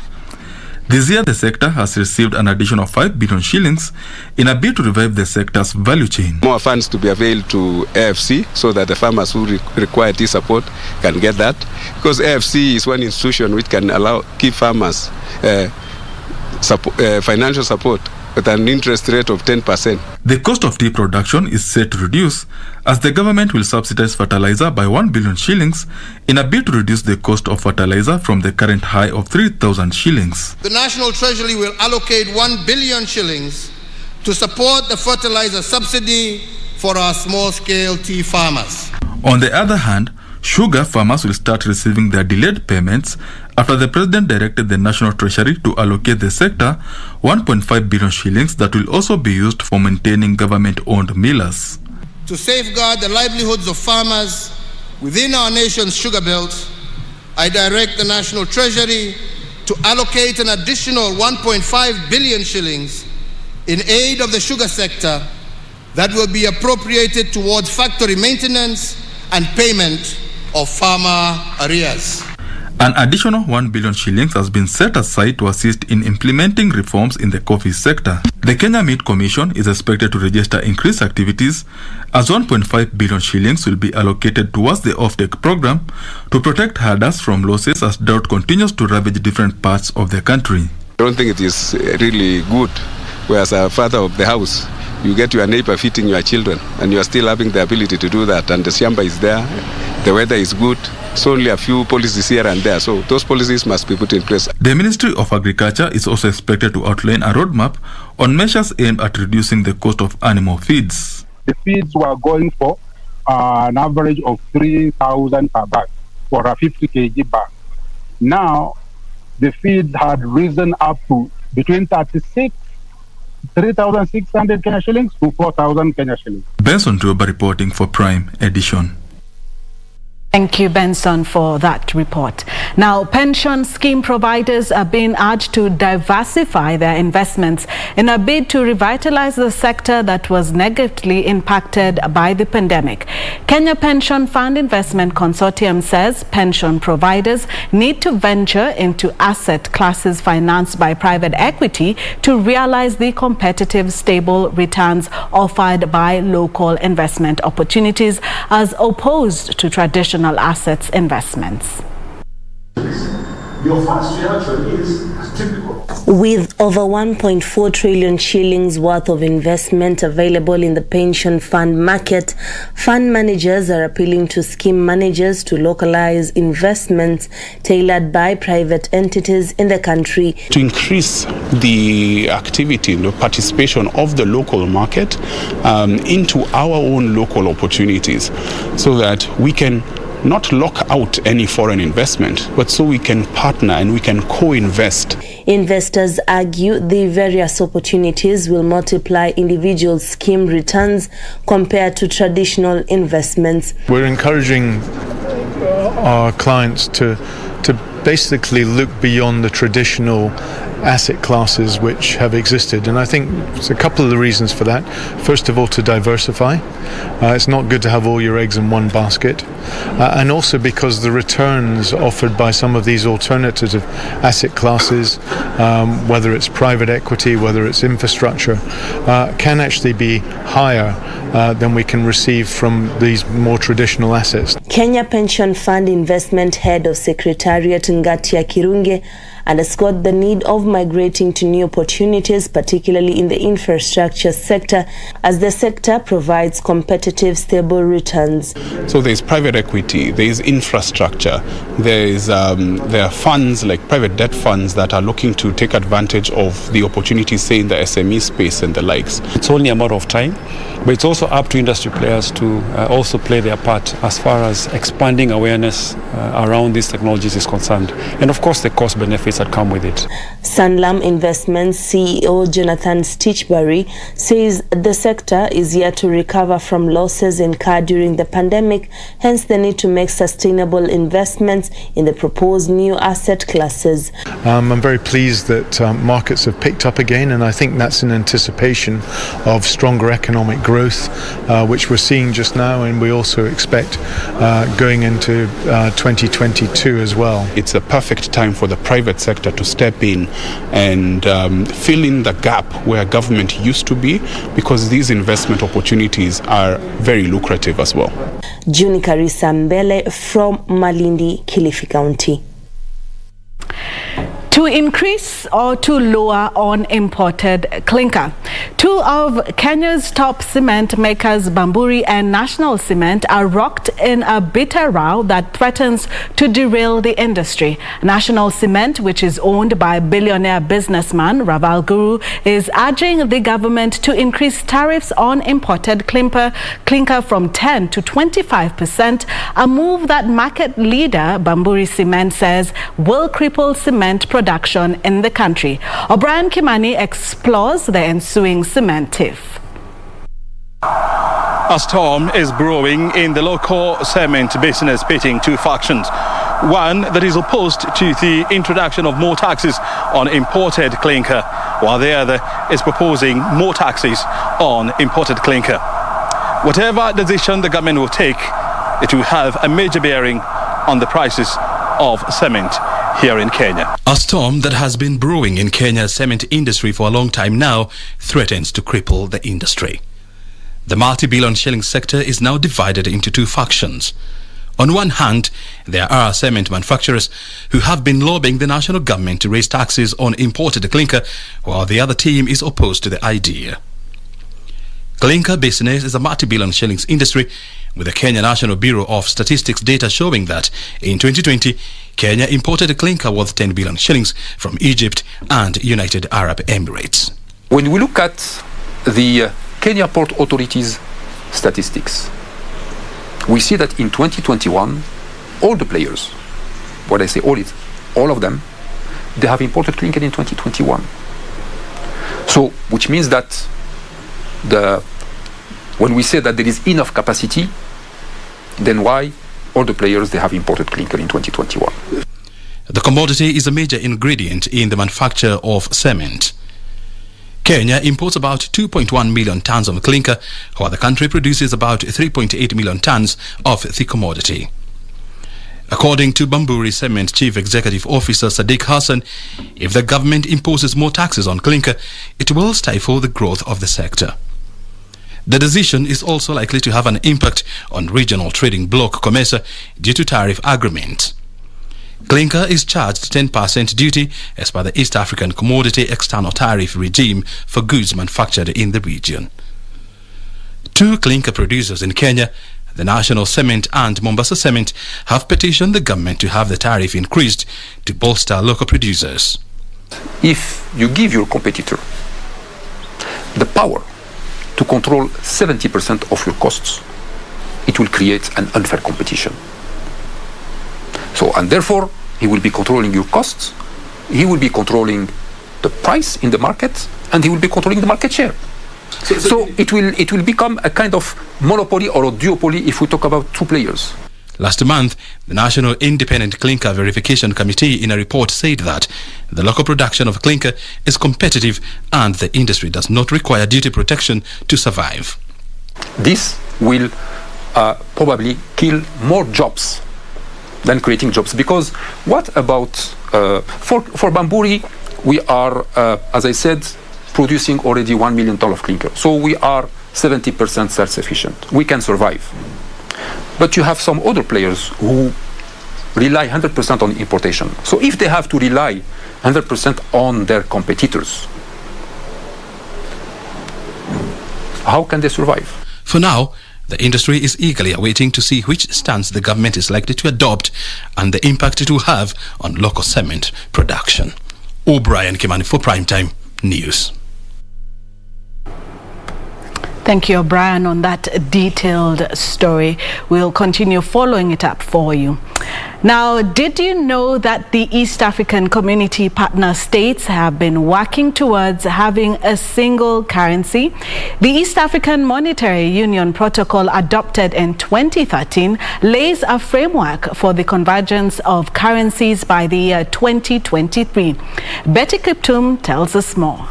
This year, the sector has received an additional 5 billion shillings in a bid to revive the sector's value chain. More funds to be availed to AFC so that the farmers who require this support can get that. Because AFC is one institution which can give farmers financial support with an interest rate of 10%. The cost of tea production is set to reduce as the government will subsidize fertilizer by 1 billion shillings in a bid to reduce the cost of fertilizer from the current high of 3,000 shillings. The National Treasury will allocate 1 billion shillings to support the fertilizer subsidy for our small-scale tea farmers. On the other hand, sugar farmers will start receiving their delayed payments after the President directed the National Treasury to allocate the sector 1.5 billion shillings that will also be used for maintaining government-owned millers. To safeguard the livelihoods of farmers within our nation's sugar belt, I direct the National Treasury to allocate an additional 1.5 billion shillings in aid of the sugar sector that will be appropriated towards factory maintenance and payment of farmer arrears. An additional 1 billion shillings has been set aside to assist in implementing reforms in the coffee sector. The Kenya Meat Commission is expected to register increased activities as 1.5 billion shillings will be allocated towards the offtake program to protect herders from losses as drought continues to ravage different parts of the country. I don't think it is really good, whereas a father of the house, you get your neighbor feeding your children and you are still having the ability to do that, and the shamba is there, the weather is good. It's only a few policies here and there, so those policies must be put in place. The Ministry of Agriculture is also expected to outline a roadmap on measures aimed at reducing the cost of animal feeds. The feeds were going for an average of 3,000 per bag for a 50 kg bag. Now, the feed had risen up to between 3,600 Kenya shillings to 4,000 Kenya shillings. Benson Droba reporting for Prime Edition. Thank you, Benson, for that report. Now, pension scheme providers are being urged to diversify their investments in a bid to revitalize the sector that was negatively impacted by the pandemic. Kenya Pension Fund Investment Consortium says pension providers need to venture into asset classes financed by private equity to realize the competitive, stable returns offered by local investment opportunities as opposed to traditional assets investments. Your first reaction is typical. With over 1.4 trillion shillings worth of investment available in the pension fund market, fund managers are appealing to scheme managers to localize investments tailored by private entities in the country. To increase the activity, the participation of the local market into our own local opportunities, so that we can not lock out any foreign investment, but so we can partner and we can co-invest. Investors argue the various opportunities will multiply individual scheme returns compared to traditional investments. We're encouraging our clients to basically look beyond the traditional asset classes which have existed, and I think there's a couple of the reasons for that. First of all, to diversify. It's not good to have all your eggs in one basket, and also because the returns offered by some of these alternative asset classes, whether it's private equity, whether it's infrastructure, can actually be higher than we can receive from these more traditional assets. Kenya Pension Fund Investment Head of Secretariat Ngatia Kirunge underscored the need of migrating to new opportunities, particularly in the infrastructure sector, as the sector provides competitive, stable returns. So there's private equity, there's infrastructure, there are funds like private debt funds that are looking to take advantage of the opportunities, say in the SME space and the likes. It's only a matter of time, but it's also up to industry players to also play their part as far as expanding awareness around these technologies is concerned, and of course the cost benefits that come with it. Sanlam Investments CEO Jonathan Stitchbury says the sector is yet to recover from losses incurred during the pandemic, hence the need to make sustainable investments in the proposed new asset classes. I'm very pleased that markets have picked up again, and I think that's in anticipation of stronger economic growth, which we're seeing just now, and we also expect going into 2022 as well. It's a perfect time for the private sector to step in and fill in the gap where government used to be, because these investment opportunities are very lucrative as well. Juni Karisa Mbele from Malindi, Kilifi County. To increase or to lower on imported clinker. Two of Kenya's top cement makers, Bamburi and National Cement, are rocked in a bitter row that threatens to derail the industry. National Cement, which is owned by billionaire businessman Raval Guru, is urging the government to increase tariffs on imported clinker from 10 to 25%, a move that market leader Bamburi Cement says will cripple cement production in the country. O'Brien Kimani explores the ensuing cement tiff. A storm is brewing in the local cement business, pitting two factions. One that is opposed to the introduction of more taxes on imported clinker, while the other is proposing more taxes on imported clinker. Whatever decision the government will take, it will have a major bearing on the prices of cement here in Kenya. A storm that has been brewing in Kenya's cement industry for a long time now threatens to cripple the industry. The multi-billion shilling sector is now divided into two factions. On one hand, there are cement manufacturers who have been lobbying the national government to raise taxes on imported clinker, while the other team is opposed to the idea. Clinker business is a multi-billion shillings industry, with the Kenya National Bureau of Statistics data showing that in 2020, Kenya imported clinker worth 10 billion shillings from Egypt and United Arab Emirates. When we look at the Kenya Port Authority's statistics, we see that in 2021, all the players, what I say all of them, they have imported clinker in 2021. So, which means that when we say that there is enough capacity, then why all the players, they have imported clinker in 2021. The commodity is a major ingredient in the manufacture of cement. Kenya imports about 2.1 million tons of clinker, while the country produces about 3.8 million tons of the commodity. According to Bamburi Cement Chief Executive Officer Sadiq Hassan, if the government imposes more taxes on clinker, it will stifle the growth of the sector. The decision is also likely to have an impact on regional trading bloc COMESA due to tariff agreement. Clinker is charged 10% duty as per the East African Commodity External Tariff Regime for goods manufactured in the region. Two clinker producers in Kenya, the National Cement and Mombasa Cement, have petitioned the government to have the tariff increased to bolster local producers. If you give your competitor the power to control 70% of your costs, it will create an unfair competition. So, and therefore, he will be controlling your costs, he will be controlling the price in the market, and he will be controlling the market share. So it will become a kind of monopoly or a duopoly if we talk about two players. Last month, the National Independent Clinker Verification Committee in a report said that the local production of clinker is competitive and the industry does not require duty protection to survive. This will probably kill more jobs than creating jobs, because what about for Bamburi, we are as I said, producing already 1 million ton of clinker, so we are 70% self-sufficient. We can survive. But you have some other players who rely 100% on importation. So if they have to rely 100% on their competitors, how can they survive? For now, the industry is eagerly awaiting to see which stance the government is likely to adopt and the impact it will have on local cement production. O'Brien Kimani for Primetime News. Thank you, O'Brien, on that detailed story. We'll continue following it up for you. Now, did you know that the East African Community partner states have been working towards having a single currency? The East African Monetary Union Protocol, adopted in 2013, lays a framework for the convergence of currencies by the year 2023. Betty Kiptum tells us more.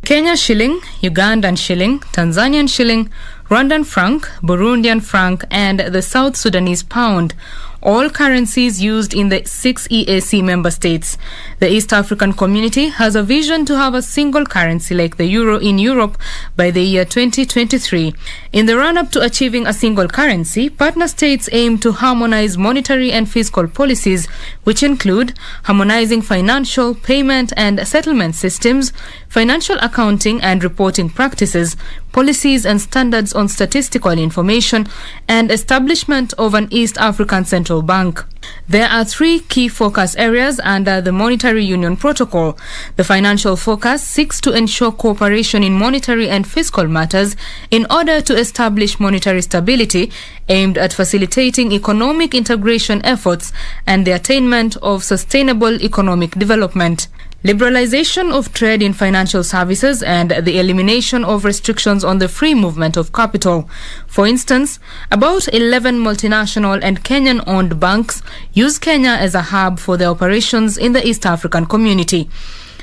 Kenya shilling, Ugandan shilling, Tanzanian shilling, Rwandan franc, Burundian franc, and the South Sudanese pound, all currencies used in the 6 EAC member states. The East African Community has a vision to have a single currency like the euro in Europe by the year 2023. In the run-up to achieving a single currency, partner states aim to harmonize monetary and fiscal policies, which include harmonizing financial, payment and settlement systems, financial accounting and reporting practices, policies and standards on statistical information, and establishment of an East African Central Bank. There are 3 key focus areas under the Monetary Union Protocol. The financial focus seeks to ensure cooperation in monetary and fiscal matters in order to establish monetary stability, aimed at facilitating economic integration efforts and the attainment of sustainable economic development. Liberalization of trade in financial services and the elimination of restrictions on the free movement of capital. For instance, about 11 multinational and Kenyan-owned banks use Kenya as a hub for their operations in the East African Community.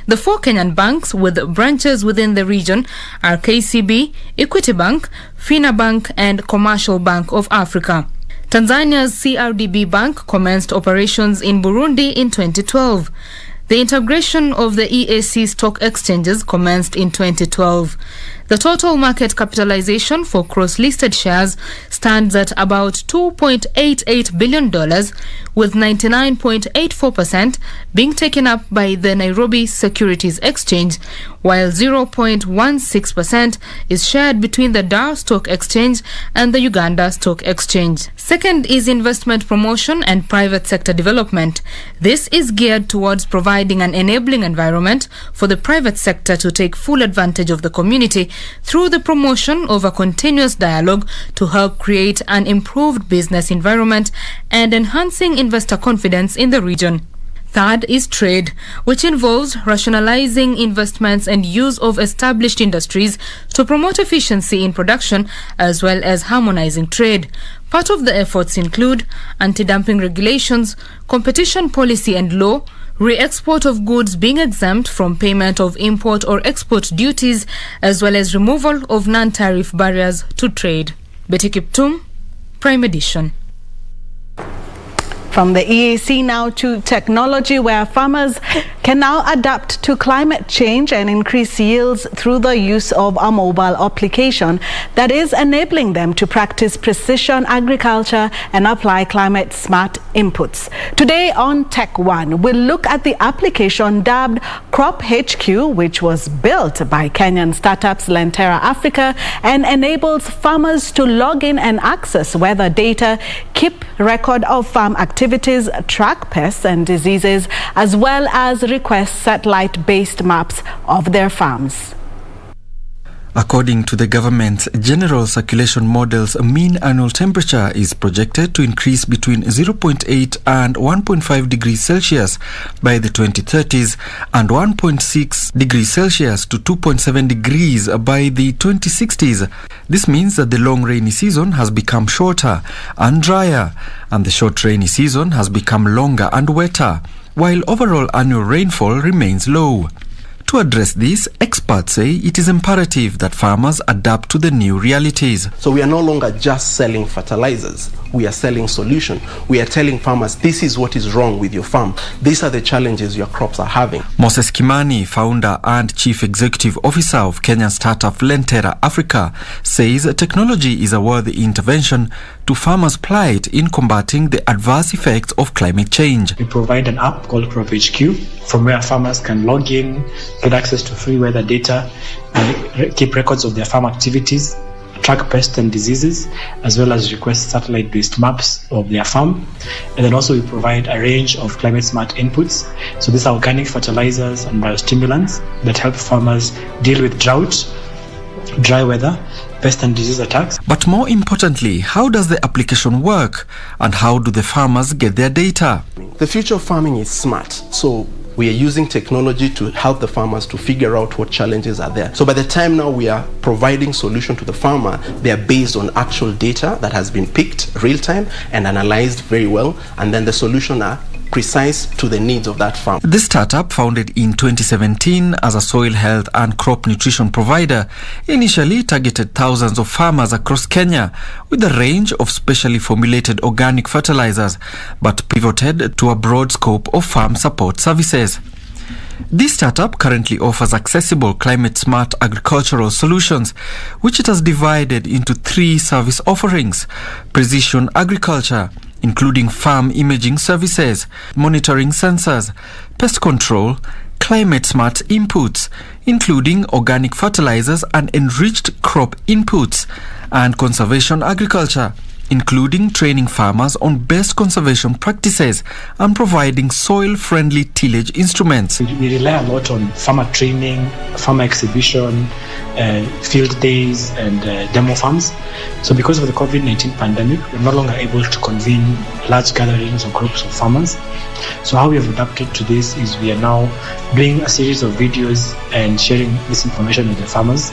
The 4 Kenyan banks with branches within the region are KCB, Equity Bank, Fina Bank, and Commercial Bank of Africa. Tanzania's CRDB Bank commenced operations in Burundi in 2012. The integration of the EAC stock exchanges commenced in 2012. The total market capitalization for cross-listed shares stands at about $2.88 billion, with 99.84% being taken up by the Nairobi Securities Exchange, while 0.16% is shared between the Dar Stock Exchange and the Uganda Stock Exchange. Second is investment promotion and private sector development. This is geared towards providing an enabling environment for the private sector to take full advantage of the community through the promotion of a continuous dialogue to help create an improved business environment and enhancing investor confidence in the region. Third is trade, which involves rationalizing investments and use of established industries to promote efficiency in production as well as harmonizing trade. Part of the efforts include anti-dumping regulations, competition policy and law, re-export of goods being exempt from payment of import or export duties, as well as removal of non-tariff barriers to trade. Betty Kiptum, Prime Edition. From the EAC now to technology, where farmers can now adapt to climate change and increase yields through the use of a mobile application that is enabling them to practice precision agriculture and apply climate smart inputs. Today on Tech One, we'll look at the application dubbed Crop HQ, which was built by Kenyan startups Lentera Africa and enables farmers to log in and access weather data, keep record of farm activities, track pests and diseases, as well as request satellite-based maps of their farms. According to the government's general circulation models, mean annual temperature is projected to increase between 0.8 and 1.5 degrees Celsius by the 2030s and 1.6 degrees Celsius to 2.7 degrees by the 2060s. This means that the long rainy season has become shorter and drier, and the short rainy season has become longer and wetter, while overall annual rainfall remains low. To address this, experts say it is imperative that farmers adapt to the new realities. So we are no longer just selling fertilizers. We are selling solution. We are telling farmers, this is what is wrong with your farm. These are the challenges your crops are having. Moses Kimani, founder and chief executive officer of Kenyan startup Lentera Africa, says technology is a worthy intervention to farmers' plight in combating the adverse effects of climate change. We provide an app called Crop HQ from where farmers can log in, get access to free weather data, and keep records of their farm activities, track pests and diseases, as well as request satellite-based maps of their farm. And then also we provide a range of climate-smart inputs. So these are organic fertilizers and biostimulants that help farmers deal with drought, dry weather, pest and disease attacks. But more importantly, how does the application work and how do the farmers get their data? The future of farming is smart. So we are using technology to help the farmers to figure out what challenges are there. So by the time now we are providing solution to the farmer, they are based on actual data that has been picked real time and analyzed very well, and then the solution are precise to the needs of that farm. The startup, founded in 2017 as a soil health and crop nutrition provider, initially targeted thousands of farmers across Kenya with a range of specially formulated organic fertilizers, but pivoted to a broad scope of farm support services. This startup currently offers accessible climate-smart agricultural solutions, which it has divided into 3 service offerings: precision agriculture, including farm imaging services, monitoring sensors, pest control, climate-smart inputs, including organic fertilizers and enriched crop inputs, and conservation agriculture, including training farmers on best conservation practices and providing soil-friendly tillage instruments. We rely a lot on farmer training, farmer exhibition, field days and demo farms. So because of the COVID-19 pandemic, we're no longer able to convene large gatherings or groups of farmers. So how we have adapted to this is we are now doing a series of videos and sharing this information with the farmers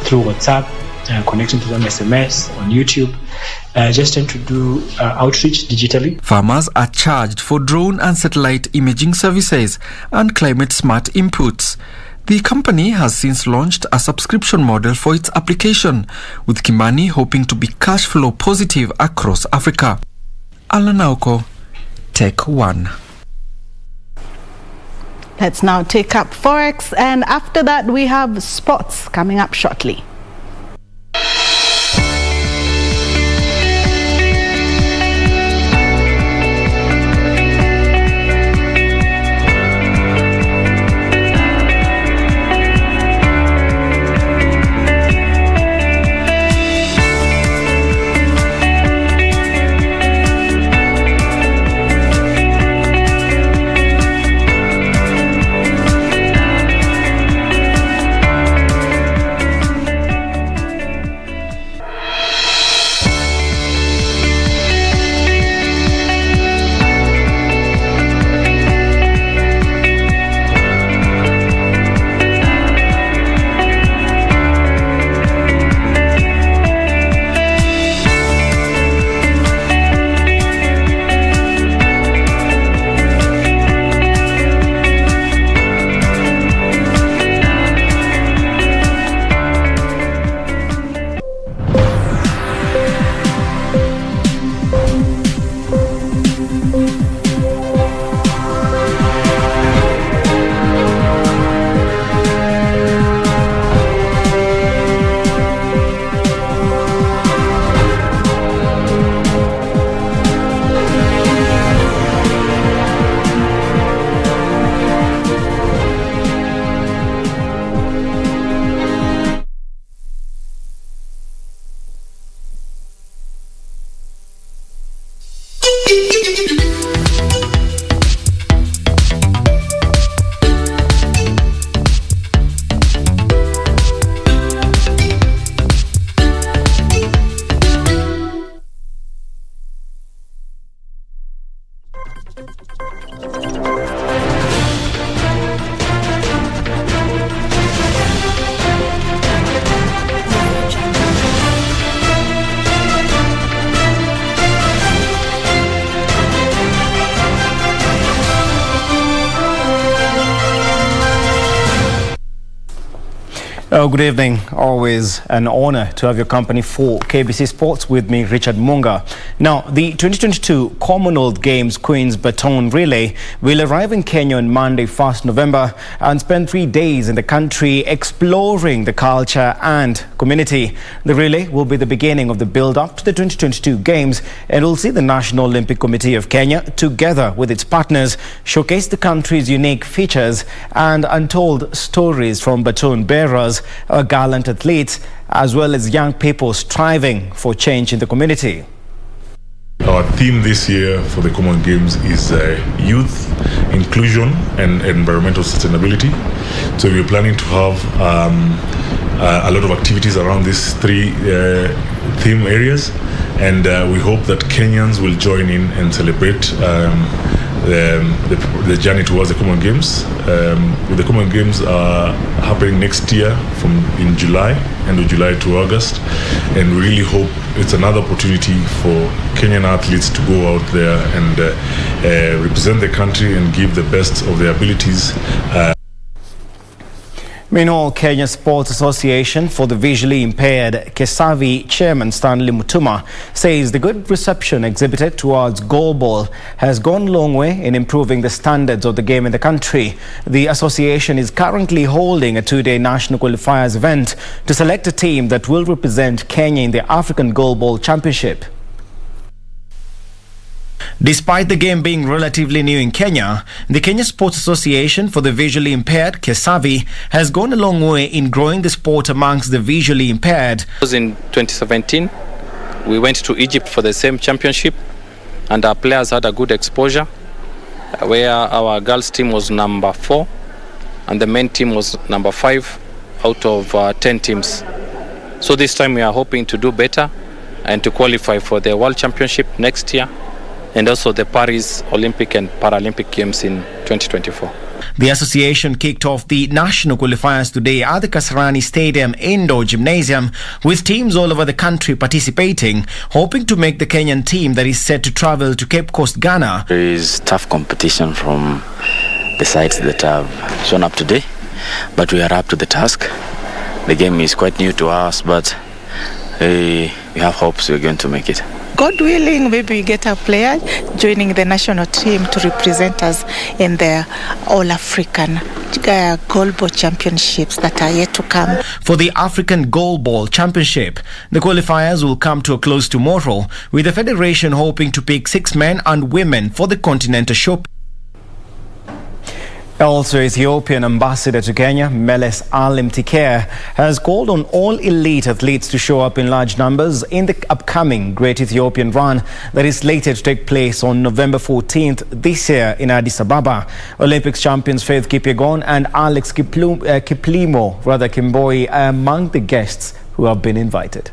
through WhatsApp, connecting to them SMS, on YouTube, just trying to do outreach digitally. Farmers are charged for drone and satellite imaging services and climate-smart inputs. The company has since launched a subscription model for its application, with Kimani hoping to be cash flow positive across Africa. Alanauko, Tech One. Let's now take up Forex, and after that we have sports coming up shortly. Oh, good evening. Always an honor to have your company for KBC Sports with me, Richard Munga. Now, the 2022 Commonwealth Games Queen's Baton Relay will arrive in Kenya on Monday, 1st November, and spend 3 days in the country exploring the culture and community. The relay will be the beginning of the build-up to the 2022 Games and will see the National Olympic Committee of Kenya, together with its partners, showcase the country's unique features and untold stories from baton bearers, gallant athletes, as well as young people striving for change in the community. Our theme this year for the Common Games is youth, inclusion and environmental sustainability. So we're planning to have a lot of activities around these three theme areas, and we hope that Kenyans will join in and celebrate the journey towards the Common Games. The Common Games are happening next year in July, end of July to August, and we really hope it's another opportunity for Kenyan athletes to go out there and represent the country and give the best of their abilities. Meanwhile, Kenya Sports Association for the Visually Impaired, KESAVI Chairman Stanley Mutuma, says the good reception exhibited towards goalball has gone a long way in improving the standards of the game in the country. The association is currently holding a 2-day national qualifiers event to select a team that will represent Kenya in the African Goalball Championship. Despite the game being relatively new in Kenya, the Kenya Sports Association for the Visually Impaired, KESAVI, has gone a long way in growing the sport amongst the visually impaired. In 2017, we went to Egypt for the same championship, and our players had a good exposure, where our girls team was number 4 and the men team was number 5 out of 10 teams. So this time we are hoping to do better and to qualify for the World Championship next year, and also the Paris Olympic and Paralympic Games in 2024. The association kicked off the national qualifiers today at the Kasarani Stadium Indoor Gymnasium, with teams all over the country participating, hoping to make the Kenyan team that is set to travel to Cape Coast, Ghana. There is tough competition from the sides that have shown up today, but we are up to the task. The game is quite new to us, but we have hopes we're going to make it. God willing, maybe we get a player joining the national team to represent us in the All-African Goalball Championships that are yet to come. For the African Goalball Championship, the qualifiers will come to a close tomorrow, with the federation hoping to pick 6 men and women for the Continental Show. Also, Ethiopian ambassador to Kenya, Meles Alim Tiker, has called on all elite athletes to show up in large numbers in the upcoming Great Ethiopian Run that is slated to take place on November 14th this year in Addis Ababa. Olympics champions Faith Kipyegon and Alex Kiplimo Kimboi are among the guests who have been invited.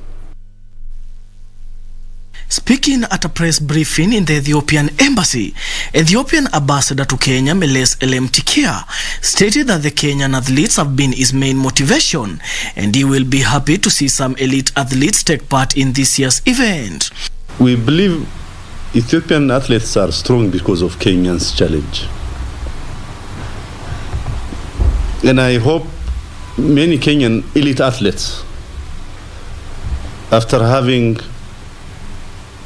Speaking at a press briefing in the Ethiopian embassy, Ethiopian ambassador to Kenya, Meles Alim Tiker, stated that the Kenyan athletes have been his main motivation, and he will be happy to see some elite athletes take part in this year's event. We believe Ethiopian athletes are strong because of Kenyan's challenge. And I hope many Kenyan elite athletes, after having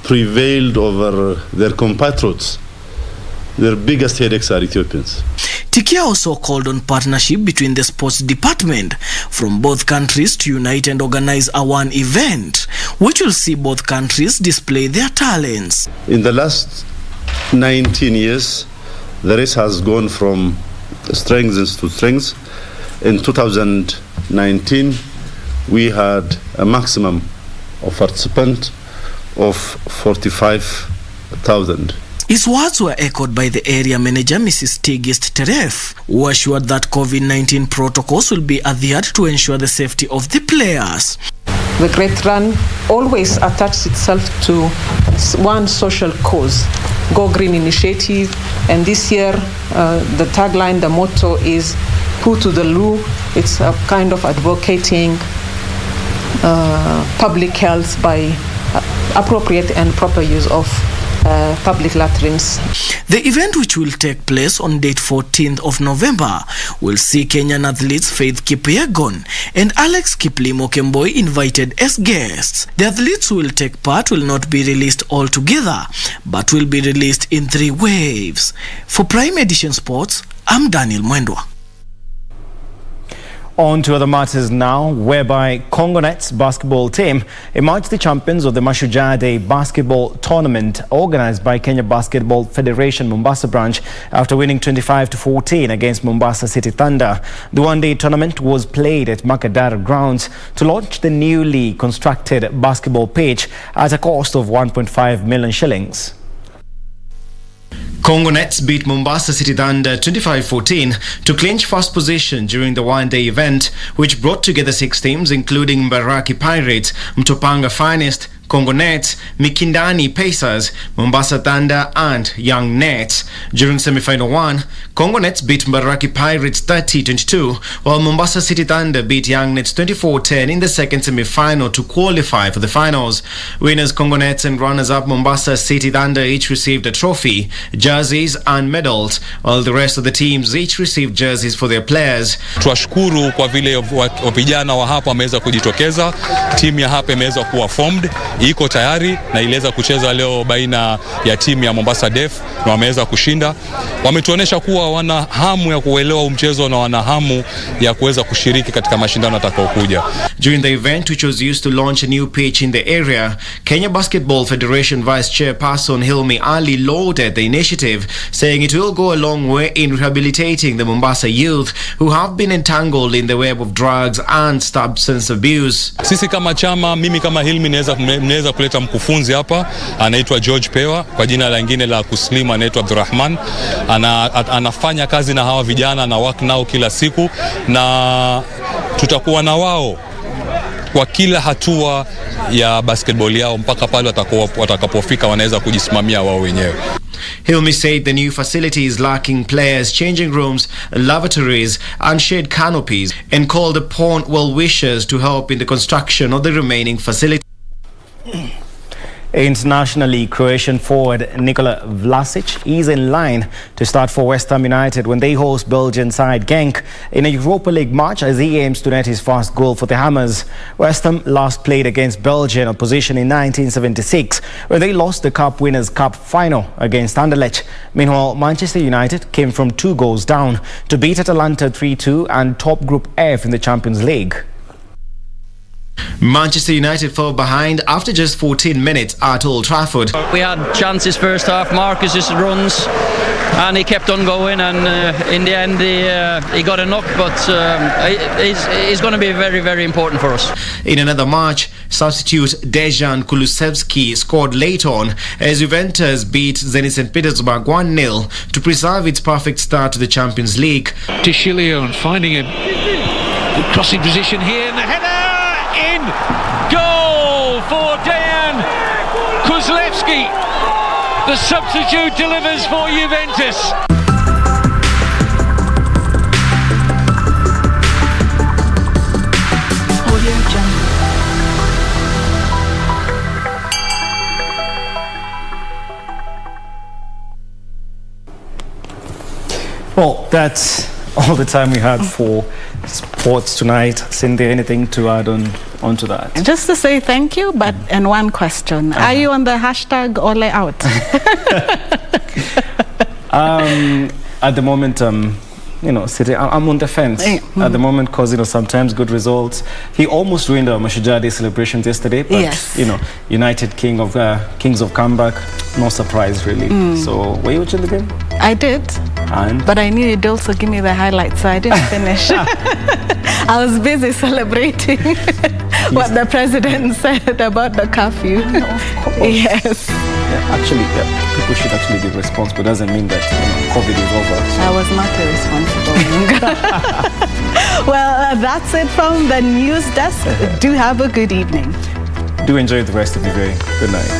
prevailed over their compatriots, their biggest headaches are Ethiopians. Tikia also called on partnership between the sports department from both countries to unite and organize a one event, which will see both countries display their talents. In the last 19 years, the race has gone from strengths to strengths. In 2019, we had a maximum of participants of 45,000. His words were echoed by the area manager, Mrs. Tigist Teref, who assured that COVID-19 protocols will be adhered to ensure the safety of the players. The Great Run always attaches itself to one social cause, Go Green Initiative, and this year the tagline, the motto is Put to the Loo. It's a kind of advocating public health by appropriate and proper use of public latrines. The event, which will take place on date 14th of November, will see Kenyan athletes Faith Kipyegon and Alex Kiplimo Kemboi invited as guests. The athletes who will take part will not be released all together, but will be released in 3 waves. For Prime Edition Sports, I'm Daniel Mwendwa. On to other matters now, whereby Congonet's basketball team emerged the champions of the Mashujaa Day basketball tournament organized by Kenya Basketball Federation Mombasa branch after winning 25-14 against Mombasa City Thunder. The one-day tournament was played at Makadara grounds to launch the newly constructed basketball pitch at a cost of 1.5 million shillings. Congonets beat Mombasa City Thunder 25-14 to clinch first position during the one-day event, which brought together 6 teams including Mbaraki Pirates, Mtopanga Finest, Congonets, Mikindani Pacers, Mombasa Thunder and Young Nets. During semi-final 1, Congonets beat Mbaraki Pirates 30-22, while Mombasa City Thunder beat Young Nets 24-10 in the second semi-final to qualify for the finals. Winners Congonets and runners-up Mombasa City Thunder each received a trophy, jerseys and medals, while the rest of the teams each received jerseys for their players. Tuwashukuru kwa vile vijana wa hapa wameweza kujitokeza, timu ya hapa imeweza kuwa formed, iko tayari na iliweza kucheza leo baina ya timu ya Mombasa Def na wameweza kushinda. Wametuonesha kuwa wana hamu ya kuelewa mchezo na wana hamu ya kuweza kushiriki katika mashindano yatakayokuja. During the event, which was used to launch a new pitch in the area, Kenya Basketball Federation Vice Chairperson Hilmi Ali lauded the initiative, saying it will go a long way in rehabilitating the Mombasa youth who have been entangled in the web of drugs and substance abuse. Sisi kama chama, mimi kama Hilmi naweza kuleta mkufunzi hapa, anaitwa George Pewa, kwa jina lingine la kuslimu anaitwa Abdurrahman. Anafanya kazi na hawa vijana na work nao kila siku, na tutakuwa na wao kwa kila hatua ya basketball yao mpaka pale watakapofika wanaweza kujisimamia wao wenyewe. Hilmi said the new facility is lacking players, changing rooms, lavatories and shade canopies, and called upon well-wishers to help in the construction of the remaining facility. Internationally, Croatian forward Nikola Vlasic is in line to start for West Ham United when they host Belgian side Genk in a Europa League match as he aims to net his first goal for the Hammers. West Ham last played against Belgian opposition in 1976, where they lost the Cup Winners' Cup final against Anderlecht. Meanwhile, Manchester United came from 2 goals down to beat Atalanta 3-2 and top Group F in the Champions League. Manchester United fell behind after just 14 minutes at Old Trafford. We had chances first half, Marcus's runs, and he kept on going, and in the end he got a knock, but it's going to be very, very important for us. In another match, substitute Dejan Kulusevski scored late on as Juventus beat Zenit St. Petersburg 1-0 to preserve its perfect start to the Champions League. Tishilion finding a good crossing position here, and the header in goal for Dejan Kulusevski. The substitute delivers for Juventus. Well, that's all the time we had for sports tonight. Cynthia, anything to add on to that? Just to say thank you, but and one question. Are you on the hashtag Ole Out? At the moment, sitting, I'm on the fence at the moment because, sometimes good results. He almost ruined our Mashujaa Day celebrations yesterday, but, yes. United Kings of comeback, no surprise really. So, were you watching the game? I did. And? But I knew you'd also give me the highlights, so I didn't finish. I was busy celebrating what the president said about the curfew. Of course. Yes. Yeah, actually, people should actually be responsible. Doesn't mean that COVID is over. So. I was not irresponsible. Well, that's it from the news desk. Do have a good evening. Do enjoy the rest of your day. Good night.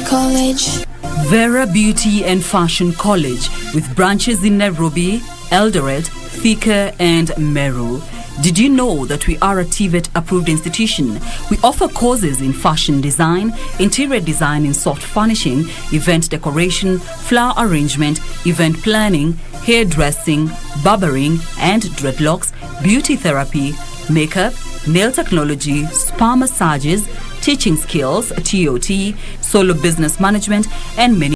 College. Vera Beauty and Fashion College, with branches in Nairobi, Eldoret, Thika and Meru. Did you know that we are a TVET approved institution? We offer courses in fashion design, interior design in soft furnishing, event decoration, flower arrangement, event planning, hairdressing, barbering and dreadlocks, beauty therapy, makeup, nail technology, spa massages, teaching skills, TOT, solo business management and many